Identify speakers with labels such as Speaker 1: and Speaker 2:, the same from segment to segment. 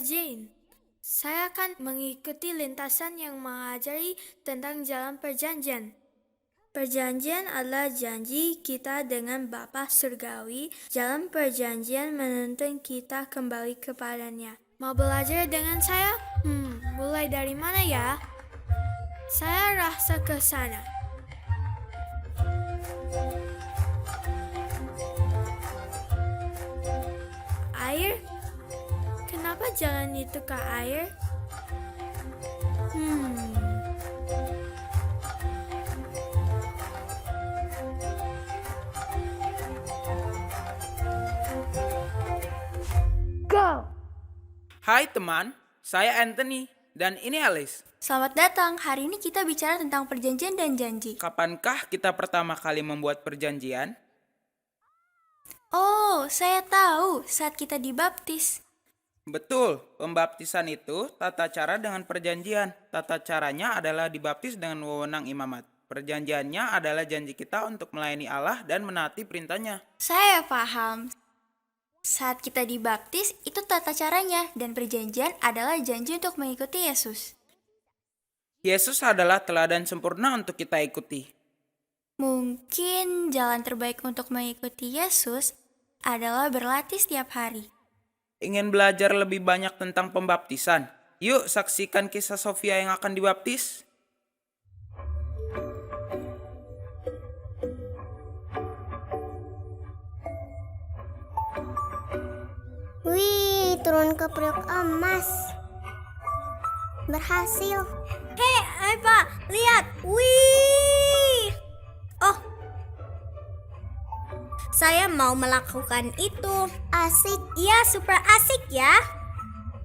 Speaker 1: Jane. Saya akan mengikuti lintasan yang mengajari tentang jalan perjanjian. Perjanjian adalah janji kita dengan Bapa Surgawi. Jalan perjanjian menuntun kita kembali kepadanya. Mau belajar dengan saya? Mulai dari mana ya? Saya rasa ke sana. Air? Kenapa jalan itu ke air? Go!
Speaker 2: Hai teman, saya Anthony dan ini Alice.
Speaker 3: Selamat datang, hari ini kita bicara tentang perjanjian dan janji.
Speaker 2: Kapankah kita pertama kali membuat perjanjian?
Speaker 3: Oh, saya tahu, saat kita dibaptis.
Speaker 2: Betul, pembaptisan itu tata cara dengan perjanjian. Tata caranya adalah dibaptis dengan wewenang imamat. Perjanjiannya adalah janji kita untuk melayani Allah dan menaati perintahnya.
Speaker 3: Saya paham. Saat kita dibaptis, itu tata caranya, dan perjanjian adalah janji untuk mengikuti Yesus.
Speaker 2: Yesus adalah teladan sempurna untuk kita ikuti.
Speaker 3: Mungkin jalan terbaik untuk mengikuti Yesus adalah berlatih setiap hari.
Speaker 2: Ingin belajar lebih banyak tentang pembaptisan? Yuk saksikan kisah Sofia yang akan dibaptis.
Speaker 4: Wih, turun ke periuk emas. Berhasil.
Speaker 1: Hei, Eva, lihat! Wih! Oh, saya mau melakukan itu.
Speaker 4: Asik.
Speaker 1: Iya, super asik ya.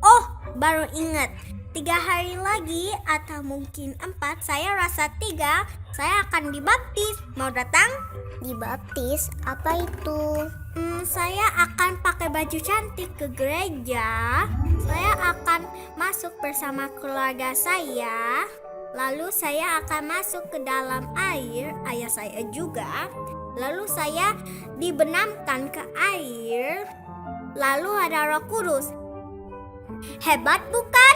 Speaker 1: Oh, baru ingat. 3 hari lagi atau mungkin 4, saya rasa 3, saya akan dibaptis. Mau datang?
Speaker 4: Dibaptis? Apa itu?
Speaker 1: Saya akan pakai baju cantik ke gereja. Saya akan masuk bersama keluarga saya. Lalu saya akan masuk ke dalam air, ayah saya juga. Lalu saya dibenamkan ke air. Lalu ada Roh Kudus. Hebat bukan?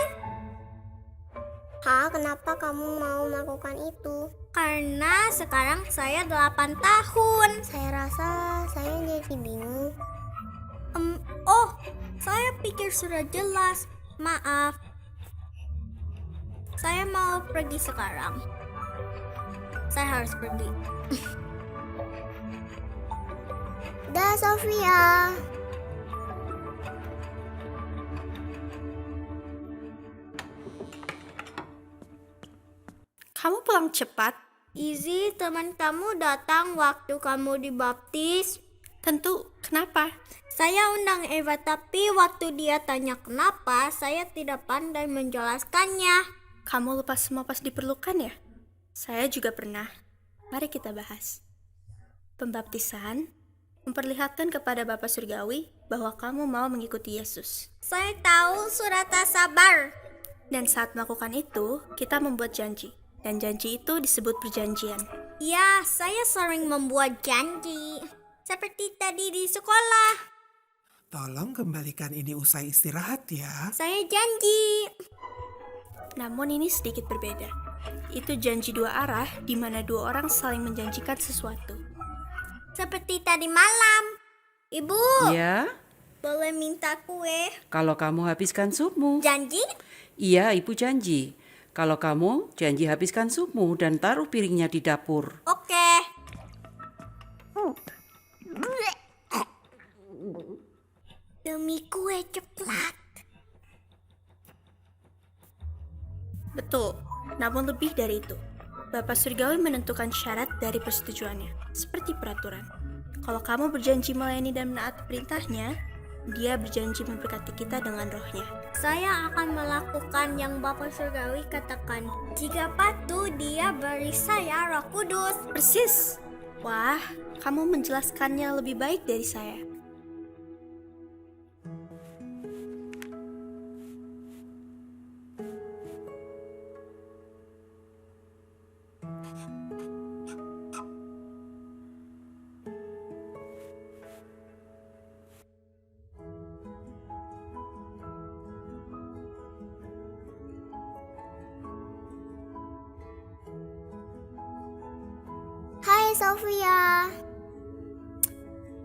Speaker 4: Hah, kenapa kamu mau melakukan itu?
Speaker 1: Karena sekarang saya 8 tahun.
Speaker 4: Saya rasa saya jadi bingung.
Speaker 1: Oh, saya pikir sudah jelas. Maaf. Saya mau pergi sekarang. Saya harus pergi.
Speaker 4: Dah, Sofia.
Speaker 3: Kamu pulang cepat?
Speaker 1: Izzy, teman kamu datang waktu kamu dibaptis.
Speaker 3: Tentu, kenapa?
Speaker 1: Saya undang Eva, tapi waktu dia tanya kenapa, saya tidak pandai menjelaskannya.
Speaker 3: Kamu lupa semua pas diperlukan ya? Saya juga pernah. Mari kita bahas. Pembaptisan memperlihatkan kepada Bapa Surgawi bahwa kamu mau mengikuti Yesus.
Speaker 1: Saya tahu surat sabar.
Speaker 3: Dan saat melakukan itu, kita membuat janji. Dan janji itu disebut perjanjian.
Speaker 1: Ya, saya sering membuat janji. Seperti tadi di sekolah.
Speaker 5: Tolong kembalikan ini usai istirahat ya.
Speaker 1: Saya janji.
Speaker 3: Namun ini sedikit berbeda. Itu janji 2 arah di mana 2 orang saling menjanjikan sesuatu.
Speaker 1: Seperti tadi malam. Ibu,
Speaker 6: Ya,
Speaker 1: boleh minta kue?
Speaker 6: kalau kamu habiskan supmu.
Speaker 1: Janji?
Speaker 6: Iya, ibu janji. Kalau kamu janji habiskan supmu dan taruh piringnya di dapur.
Speaker 1: Oke. Demi kue coklat.
Speaker 3: Betul, namun lebih dari itu. Bapak Surgawi menentukan syarat dari persetujuannya, seperti peraturan. Kalau kamu berjanji melayani dan menaati perintahnya, dia berjanji memberkati kita dengan rohnya.
Speaker 1: Saya akan melakukan yang Bapak Surgawi katakan. Jika patuh, dia beri saya Roh Kudus.
Speaker 3: Persis. Wah, kamu menjelaskannya lebih baik dari saya.
Speaker 4: Sofia.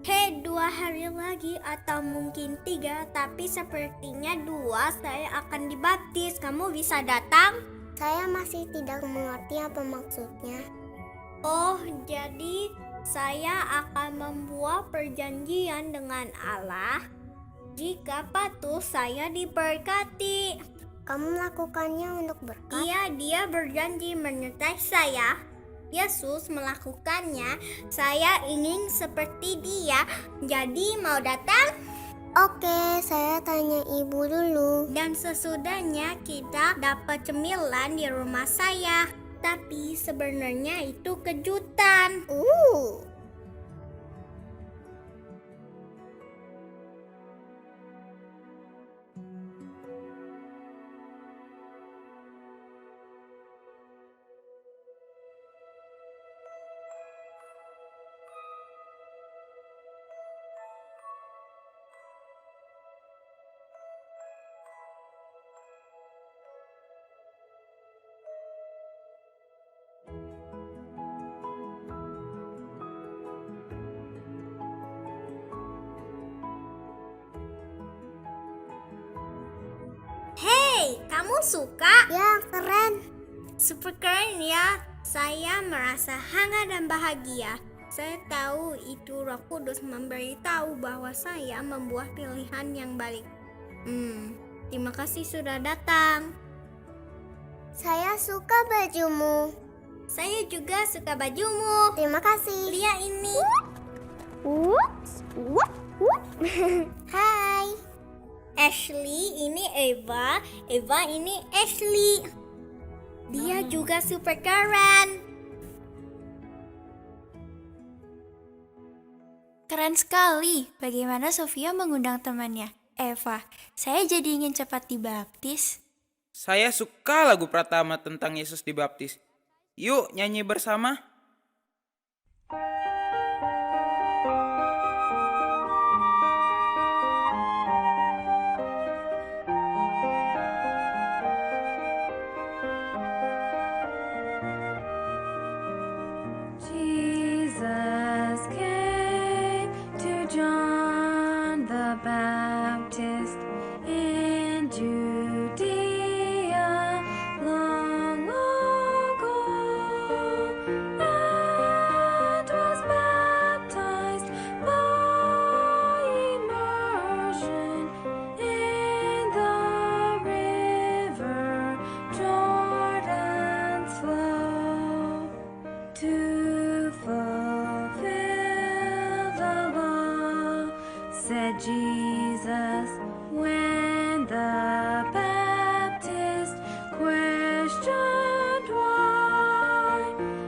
Speaker 1: Hei, 2 hari lagi atau mungkin 3, tapi sepertinya 2 saya akan dibaptis. Kamu bisa datang?
Speaker 4: Saya masih tidak mengerti apa maksudnya.
Speaker 1: Oh, jadi saya akan membuat perjanjian dengan Allah. Jika patuh, saya diberkati.
Speaker 4: Kamu melakukannya untuk berkat?
Speaker 1: Iya, dia berjanji menyertai saya. Yesus melakukannya. Saya ingin seperti dia. Jadi mau datang?
Speaker 4: Oke, saya tanya ibu dulu.
Speaker 1: Dan sesudahnya kita dapat cemilan di rumah saya. Tapi sebenarnya itu kejutan. Hei, kamu suka?
Speaker 4: Ya, keren.
Speaker 1: Super keren ya. Saya merasa hangat dan bahagia. Saya tahu itu Roh Kudus memberitahu bahwa saya membuat pilihan yang baik. Terima kasih sudah datang.
Speaker 4: Saya suka bajumu.
Speaker 1: Saya juga suka bajumu.
Speaker 4: Terima kasih.
Speaker 1: Lihat ini.
Speaker 4: Hai.
Speaker 1: Ashley, ini Eva. Eva, ini Ashley. Dia juga super keren.
Speaker 3: Keren sekali. Bagaimana Sofia mengundang temannya? Eva, saya jadi ingin cepat dibaptis.
Speaker 2: Saya suka lagu Pratama tentang Yesus dibaptis. Yuk nyanyi bersama.
Speaker 7: Jesus came to John the Baptist in Judea long ago, and was baptized by immersion in the river Jordan's flow. To fulfill the law, said Jesus, when the Baptist questioned why,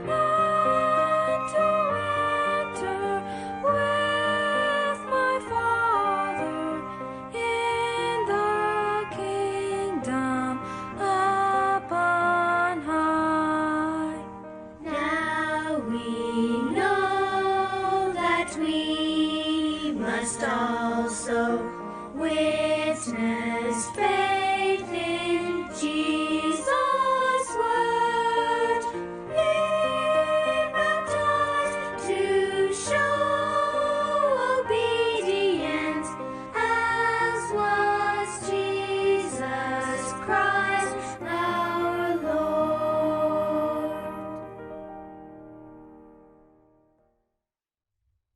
Speaker 7: and to enter with my Father in the kingdom upon high. Now we know that we must also witness faith in Jesus' word, be baptized to show obedience, as was Jesus Christ our Lord.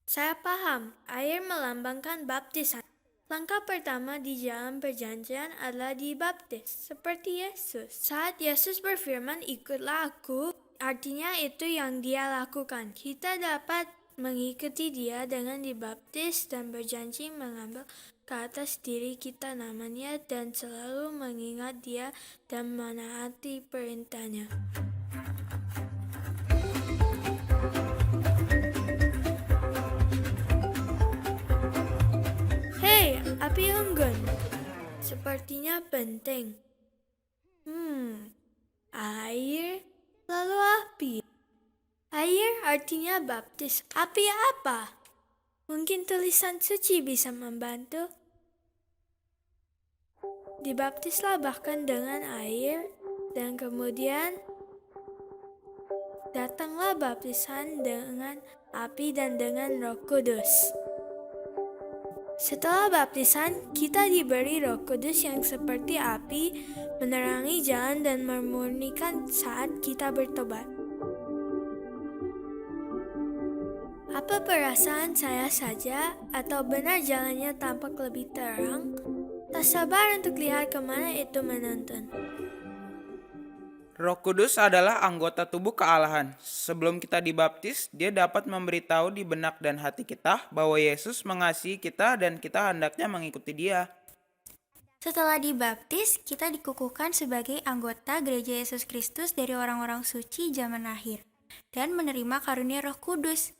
Speaker 1: Saya paham, air melambangkan baptisan. Langkah pertama di jalan perjanjian adalah dibaptis, seperti Yesus. Saat Yesus berfirman, ikutlah aku, artinya itu yang dia lakukan. Kita dapat mengikuti dia dengan dibaptis dan berjanji mengambil ke atas diri kita namanya dan selalu mengingat dia dan menaati perintahnya. Hei, api unggun. Sepertinya penting. Air, lalu api. Air artinya baptis. Api apa? Mungkin tulisan suci bisa membantu. Dibaptislah bahkan dengan air dan kemudian datanglah baptisan dengan api dan dengan Roh Kudus. Setelah baptisan, kita diberi Roh Kudus yang seperti api, menerangi jalan dan memurnikan saat kita bertobat. Apa perasaan saya saja atau benar jalannya tampak lebih terang? Tak sabar untuk lihat kemana itu menuntun.
Speaker 2: Roh Kudus adalah anggota tubuh kealahan. Sebelum kita dibaptis, dia dapat memberitahu di benak dan hati kita bahwa Yesus mengasihi kita dan kita hendaknya mengikuti dia.
Speaker 3: Setelah dibaptis, kita dikukuhkan sebagai anggota Gereja Yesus Kristus dari orang-orang suci zaman akhir dan menerima karunia Roh Kudus.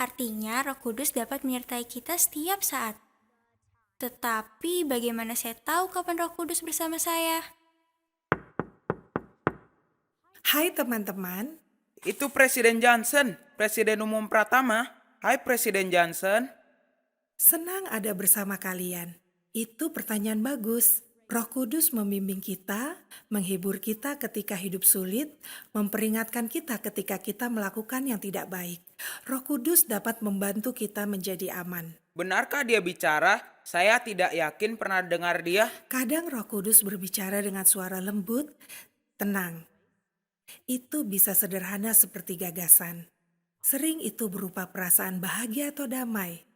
Speaker 3: Artinya, Roh Kudus dapat menyertai kita setiap saat. Tetapi, bagaimana saya tahu kapan Roh Kudus bersama saya?
Speaker 5: Hai teman-teman,
Speaker 2: Itu Presiden Johnson, Presiden Umum Pratama. Hai Presiden Johnson.
Speaker 5: senang ada bersama kalian. Itu pertanyaan bagus. Roh Kudus membimbing kita, menghibur kita ketika hidup sulit, memperingatkan kita ketika kita melakukan yang tidak baik. Roh Kudus dapat membantu kita menjadi aman.
Speaker 2: Benarkah dia bicara? Saya tidak yakin pernah dengar dia.
Speaker 5: Kadang Roh Kudus berbicara dengan suara lembut, tenang. Itu bisa sederhana seperti gagasan. Sering itu berupa perasaan bahagia atau damai.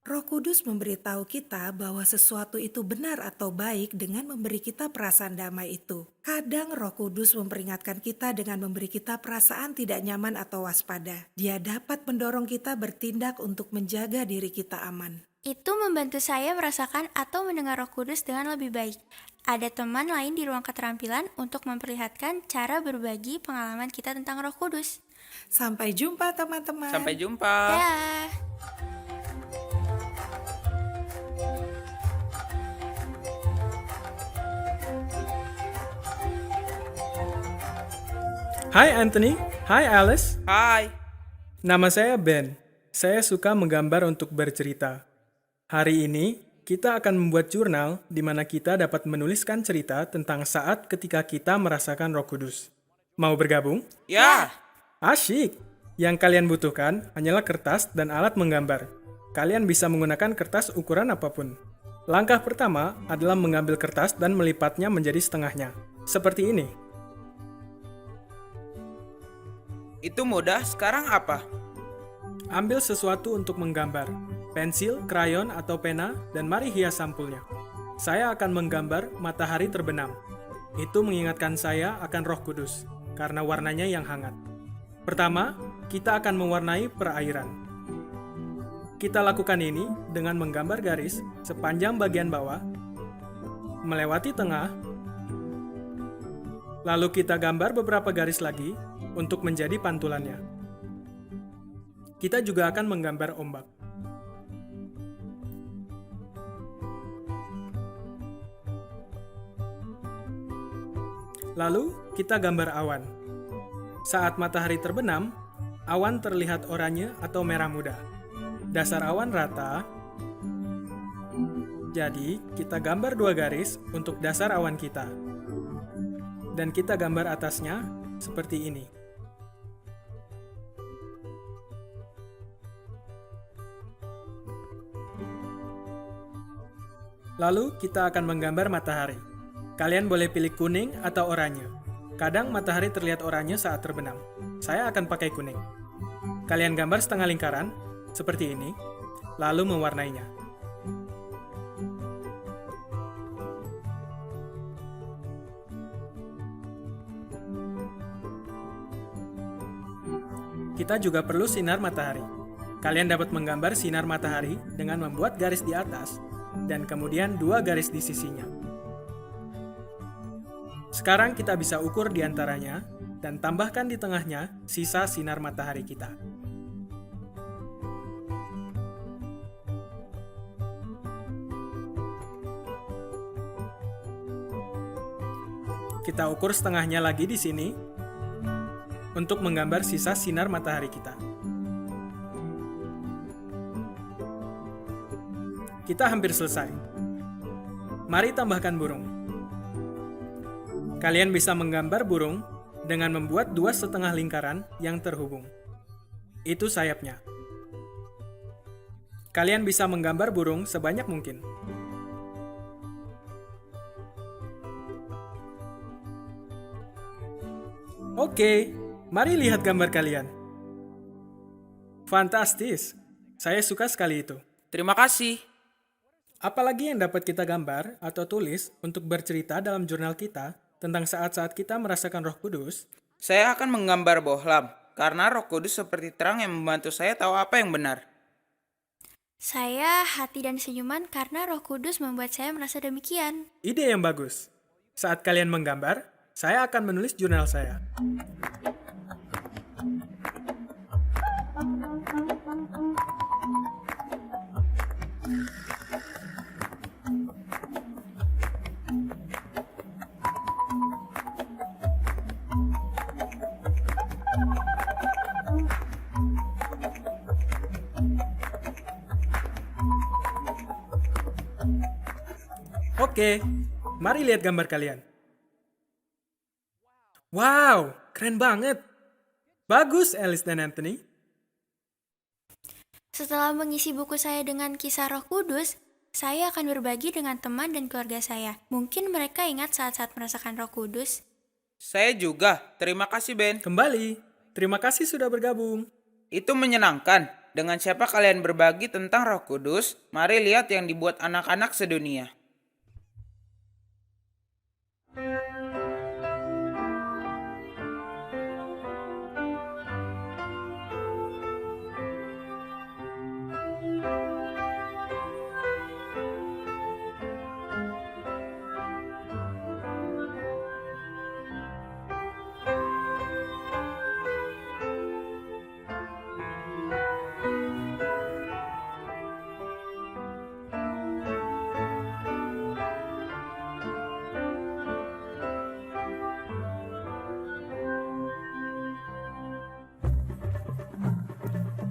Speaker 5: Roh Kudus memberitahu kita bahwa sesuatu itu benar atau baik dengan memberi kita perasaan damai itu. Kadang Roh Kudus memperingatkan kita dengan memberi kita perasaan tidak nyaman atau waspada. Dia dapat mendorong kita bertindak untuk menjaga diri kita aman.
Speaker 3: Itu membantu saya merasakan atau mendengar Roh Kudus dengan lebih baik. Ada teman lain di ruang keterampilan untuk memperlihatkan cara berbagi pengalaman kita tentang Roh Kudus.
Speaker 5: Sampai jumpa teman-teman.
Speaker 2: Sampai jumpa.
Speaker 3: Dah.
Speaker 8: Hai Anthony, hai Alice.
Speaker 2: Hai.
Speaker 8: Nama saya Ben. Saya suka menggambar untuk bercerita. Hari ini, kita akan membuat jurnal di mana kita dapat menuliskan cerita tentang saat ketika kita merasakan Roh Kudus. Mau bergabung?
Speaker 2: Ya.
Speaker 8: Asyik! Yang kalian butuhkan hanyalah kertas dan alat menggambar. Kalian bisa menggunakan kertas ukuran apapun. Langkah pertama adalah mengambil kertas dan melipatnya menjadi setengahnya. Seperti ini.
Speaker 2: Itu mudah. Sekarang apa?
Speaker 8: Ambil sesuatu untuk menggambar. Pensil, krayon, atau pena, dan mari hias sampulnya. Saya akan menggambar matahari terbenam. Itu mengingatkan saya akan Roh Kudus, karena warnanya yang hangat. Pertama, kita akan mewarnai perairan. Kita lakukan ini dengan menggambar garis sepanjang bagian bawah, melewati tengah, lalu kita gambar beberapa garis lagi untuk menjadi pantulannya. Kita juga akan menggambar ombak. Lalu, kita gambar awan. Saat matahari terbenam, awan terlihat oranye atau merah muda. Dasar awan rata, jadi kita gambar dua garis untuk dasar awan kita. Dan kita gambar atasnya seperti ini. Lalu kita akan menggambar matahari. Kalian boleh pilih kuning atau oranye. Kadang matahari terlihat oranye saat terbenam. Saya akan pakai kuning. Kalian gambar setengah lingkaran, seperti ini, lalu mewarnainya. Kita juga perlu sinar matahari. Kalian dapat menggambar sinar matahari dengan membuat garis di atas, dan kemudian dua garis di sisinya. Sekarang kita bisa ukur di antaranya dan tambahkan di tengahnya sisa sinar matahari kita. Kita ukur setengahnya lagi di sini untuk menggambar sisa sinar matahari kita. Kita hampir selesai. Mari tambahkan burung. Kalian bisa menggambar burung dengan membuat 2,5 lingkaran yang terhubung. Itu sayapnya. Kalian bisa menggambar burung sebanyak mungkin. Oke, mari lihat gambar kalian. Fantastis. Saya suka sekali itu.
Speaker 2: Terima kasih.
Speaker 8: Apalagi yang dapat kita gambar atau tulis untuk bercerita dalam jurnal kita tentang saat-saat kita merasakan Roh Kudus?
Speaker 2: Saya akan menggambar bohlam, karena Roh Kudus seperti terang yang membantu saya tahu apa yang benar.
Speaker 3: Saya hati dan senyuman karena Roh Kudus membuat saya merasa demikian.
Speaker 8: Ide yang bagus. Saat kalian menggambar, saya akan menulis jurnal saya. Oke, mari lihat gambar kalian. Wow, keren banget. Bagus, Alice dan Anthony.
Speaker 3: Setelah mengisi buku saya dengan kisah Roh Kudus, saya akan berbagi dengan teman dan keluarga saya. Mungkin mereka ingat saat-saat merasakan Roh Kudus.
Speaker 2: Saya juga. Terima kasih, Ben.
Speaker 8: Kembali, terima kasih sudah bergabung.
Speaker 2: Itu menyenangkan. Dengan siapa kalian berbagi tentang Roh Kudus, mari lihat yang dibuat anak-anak sedunia.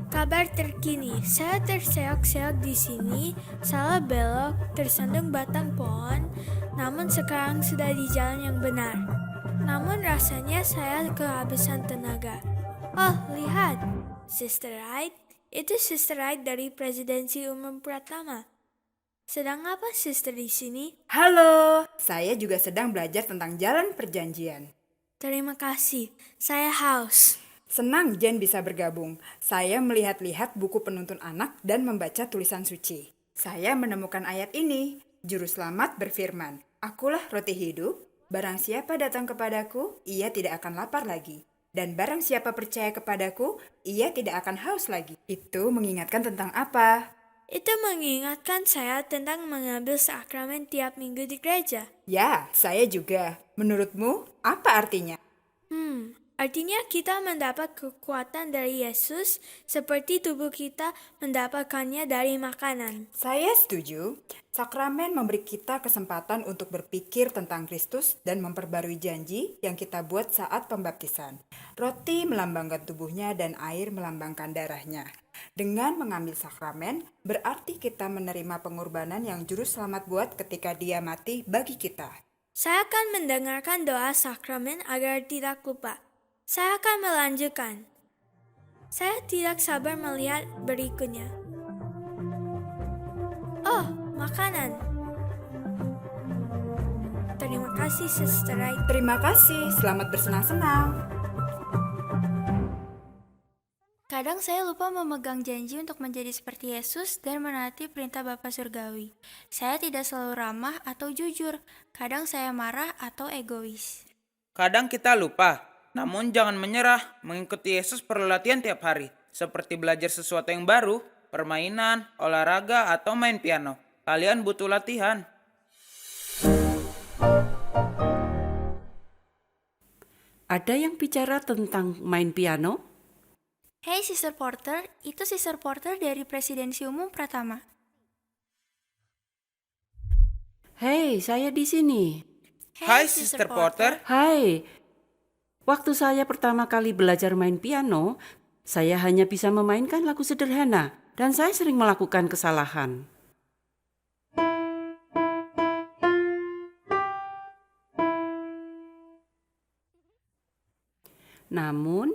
Speaker 1: Kabar terkini, saya terseok-seok di sini, salah belok, tersandung batang pohon, namun sekarang sudah di jalan yang benar. Namun rasanya saya kehabisan tenaga. Oh, lihat, Sister Wright, itu Sister Wright dari Presidensi Umum Pratama. Sedang apa Sister di sini?
Speaker 9: Halo, saya juga sedang belajar tentang jalan perjanjian.
Speaker 1: Terima kasih, saya haus.
Speaker 9: Senang Jen bisa bergabung. Saya melihat-lihat buku penuntun anak dan membaca tulisan suci. Saya menemukan ayat ini. Juru selamat berfirman, "Akulah roti hidup. Barang siapa datang kepadaku, ia tidak akan lapar lagi. Dan barang siapa percaya kepadaku, ia tidak akan haus lagi." Itu mengingatkan tentang apa?
Speaker 1: Itu mengingatkan saya tentang mengambil sakramen tiap minggu di gereja.
Speaker 9: Ya, saya juga. Menurutmu, apa artinya?
Speaker 1: Artinya kita mendapat kekuatan dari Yesus seperti tubuh kita mendapatkannya dari makanan.
Speaker 9: Saya setuju. Sakramen memberi kita kesempatan untuk berpikir tentang Kristus dan memperbarui janji yang kita buat saat pembaptisan. Roti melambangkan tubuhnya dan air melambangkan darahnya. Dengan mengambil sakramen, berarti kita menerima pengorbanan yang juru selamat buat ketika dia mati bagi kita.
Speaker 1: Saya akan mendengarkan doa sakramen agar tidak lupa. Saya akan melanjutkan. Saya tidak sabar melihat berikutnya. Oh, makanan. Terima kasih, Sister Wright.
Speaker 9: Terima kasih, selamat bersenang-senang.
Speaker 3: Kadang saya lupa memegang janji untuk menjadi seperti Yesus dan menaati perintah Bapa Surgawi. Saya tidak selalu ramah atau jujur. Kadang saya marah atau egois.
Speaker 2: Kadang kita lupa, namun jangan menyerah. Mengikuti Yesus perlu latihan tiap hari, seperti belajar sesuatu yang baru, permainan, olahraga, atau main piano. Kalian butuh latihan.
Speaker 6: Ada yang bicara tentang main piano?
Speaker 3: Hey Sister Porter, itu Sister Porter dari Presidensi Umum Pratama.
Speaker 6: Hei, saya di sini.
Speaker 2: Hai Sister Porter.
Speaker 6: Hai. Waktu saya pertama kali belajar main piano, saya hanya bisa memainkan lagu sederhana dan saya sering melakukan kesalahan. Namun,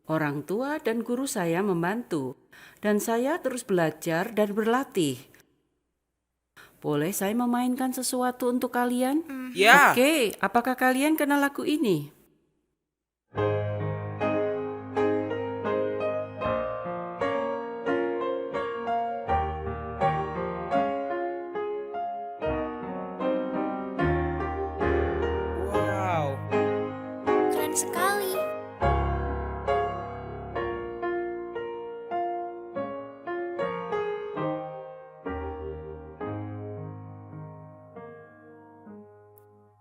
Speaker 6: orang tua dan guru saya membantu, dan saya terus belajar dan berlatih. Boleh saya memainkan sesuatu untuk kalian?
Speaker 2: Ya,
Speaker 6: Oke, apakah kalian kenal lagu ini?
Speaker 2: wow.
Speaker 1: Keren sekali.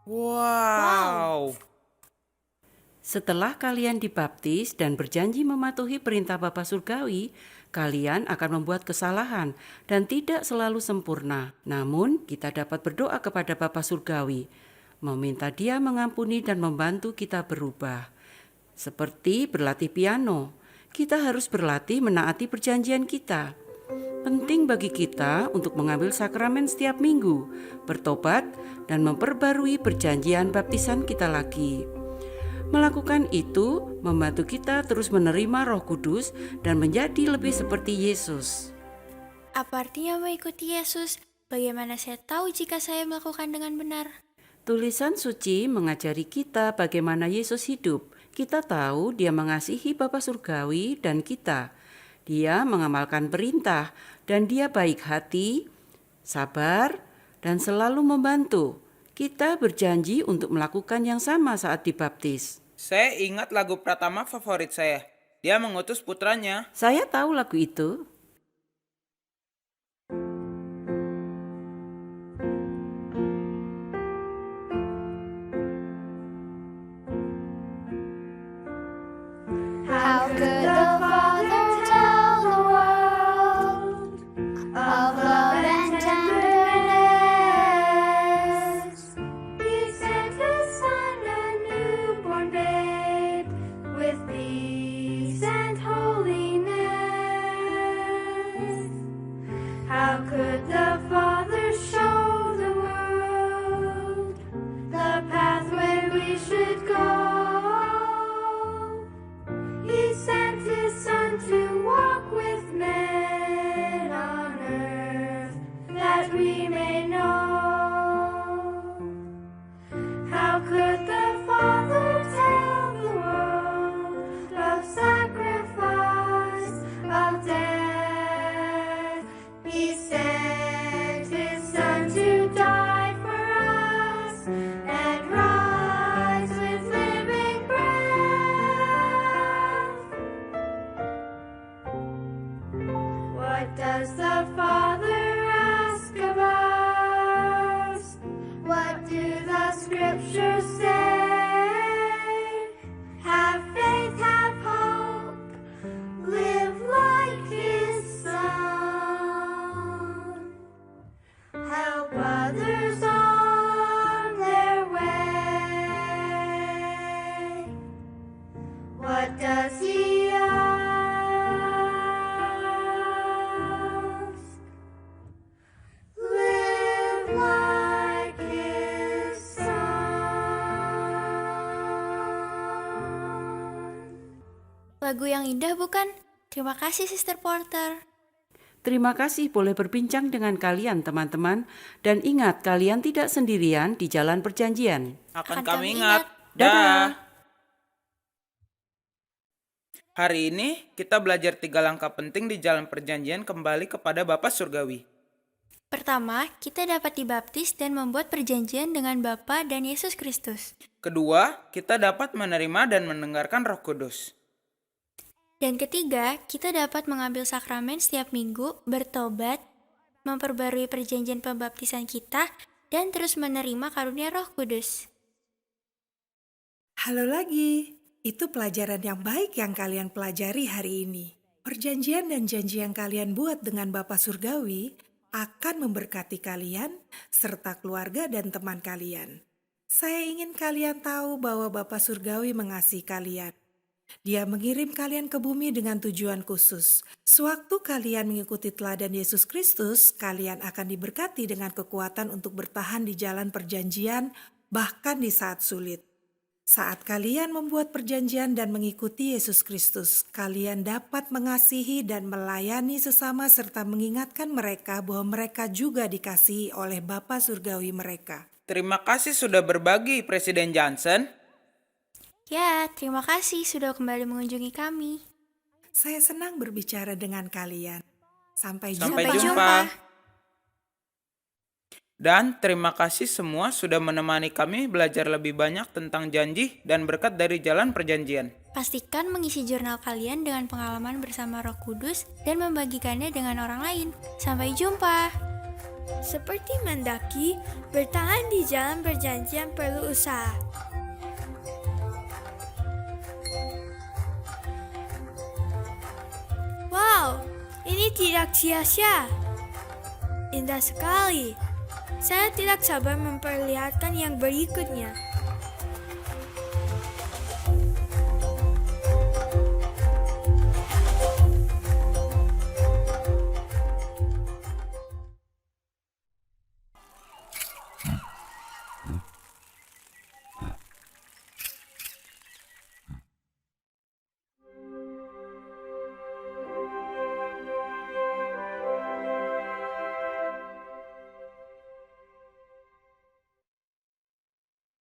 Speaker 2: Wow.
Speaker 6: Setelah kalian dibaptis dan berjanji mematuhi perintah Bapa Surgawi, kalian akan membuat kesalahan dan tidak selalu sempurna. Namun, kita dapat berdoa kepada Bapa Surgawi, meminta Dia mengampuni dan membantu kita berubah. Seperti berlatih piano, kita harus berlatih menaati perjanjian kita. Penting bagi kita untuk mengambil sakramen setiap minggu, bertobat, dan memperbarui perjanjian baptisan kita lagi. Melakukan itu membantu kita terus menerima Roh Kudus dan menjadi lebih seperti Yesus.
Speaker 1: Apa artinya mengikuti Yesus? Bagaimana saya tahu jika saya melakukan dengan benar?
Speaker 6: Tulisan suci mengajari kita bagaimana Yesus hidup. Kita tahu Dia mengasihi Bapa Surgawi dan kita. Dia mengamalkan perintah dan Dia baik hati, sabar, dan selalu membantu. Kita berjanji untuk melakukan yang sama saat dibaptis.
Speaker 2: Saya ingat lagu Pratama favorit saya. Dia mengutus putranya.
Speaker 6: Saya tahu lagu itu.
Speaker 7: How could the Father tell the world of love and tenderness? He sent His Son, a newborn babe, with peace and holiness. How could the Father show the world the pathway we should go? He sent His Son to walk with men on earth, that we may know. How could the Father tell the world of sacrifice, of death? He sent His Son to die for us and rise with living breath. What does the Father ask of us? What do the Scriptures say? Have faith, have hope, live like His Son. Help others on their way. What does He ask? Live like His Son.
Speaker 1: Lagu yang indah bukan? Terima kasih Sister Porter.
Speaker 6: Terima kasih boleh berbincang dengan kalian teman-teman. Dan ingat kalian tidak sendirian di jalan perjanjian.
Speaker 2: Akan
Speaker 1: Akan
Speaker 2: kami
Speaker 1: kami
Speaker 2: ingat.
Speaker 1: ingat.
Speaker 2: Dah.
Speaker 6: Dadah.
Speaker 2: Hari ini kita belajar 3 langkah penting di jalan perjanjian kembali kepada Bapa Surgawi.
Speaker 1: Pertama, kita dapat dibaptis dan membuat perjanjian dengan Bapa dan Yesus Kristus.
Speaker 2: Kedua, kita dapat menerima dan mendengarkan Roh Kudus.
Speaker 1: Dan ketiga, kita dapat mengambil sakramen setiap minggu, bertobat, memperbarui perjanjian pembaptisan kita, dan terus menerima karunia Roh Kudus.
Speaker 5: Halo lagi, itu pelajaran yang baik yang kalian pelajari hari ini. Perjanjian dan janji yang kalian buat dengan Bapa Surgawi akan memberkati kalian serta keluarga dan teman kalian. Saya ingin kalian tahu bahwa Bapa Surgawi mengasihi kalian. Dia mengirim kalian ke bumi dengan tujuan khusus. Sewaktu kalian mengikuti teladan Yesus Kristus, kalian akan diberkati dengan kekuatan untuk bertahan di jalan perjanjian, bahkan di saat sulit. Saat kalian membuat perjanjian dan mengikuti Yesus Kristus, kalian dapat mengasihi dan melayani sesama serta mengingatkan mereka bahwa mereka juga dikasihi oleh Bapa Surgawi mereka.
Speaker 2: Terima kasih sudah berbagi, Presiden Johnson.
Speaker 3: Ya, terima kasih sudah kembali mengunjungi kami.
Speaker 5: Saya senang berbicara dengan kalian. Sampai
Speaker 2: Sampai
Speaker 5: jumpa.
Speaker 2: jumpa. Dan terima kasih semua sudah menemani kami belajar lebih banyak tentang janji dan berkat dari jalan perjanjian.
Speaker 3: Pastikan mengisi jurnal kalian dengan pengalaman bersama Roh Kudus dan membagikannya dengan orang lain. Sampai jumpa.
Speaker 1: Seperti mendaki, bertahan di jalan perjanjian perlu usaha. Wow, ini tidak sia-sia. Indah sekali. Saya tidak sabar memperlihatkan yang berikutnya.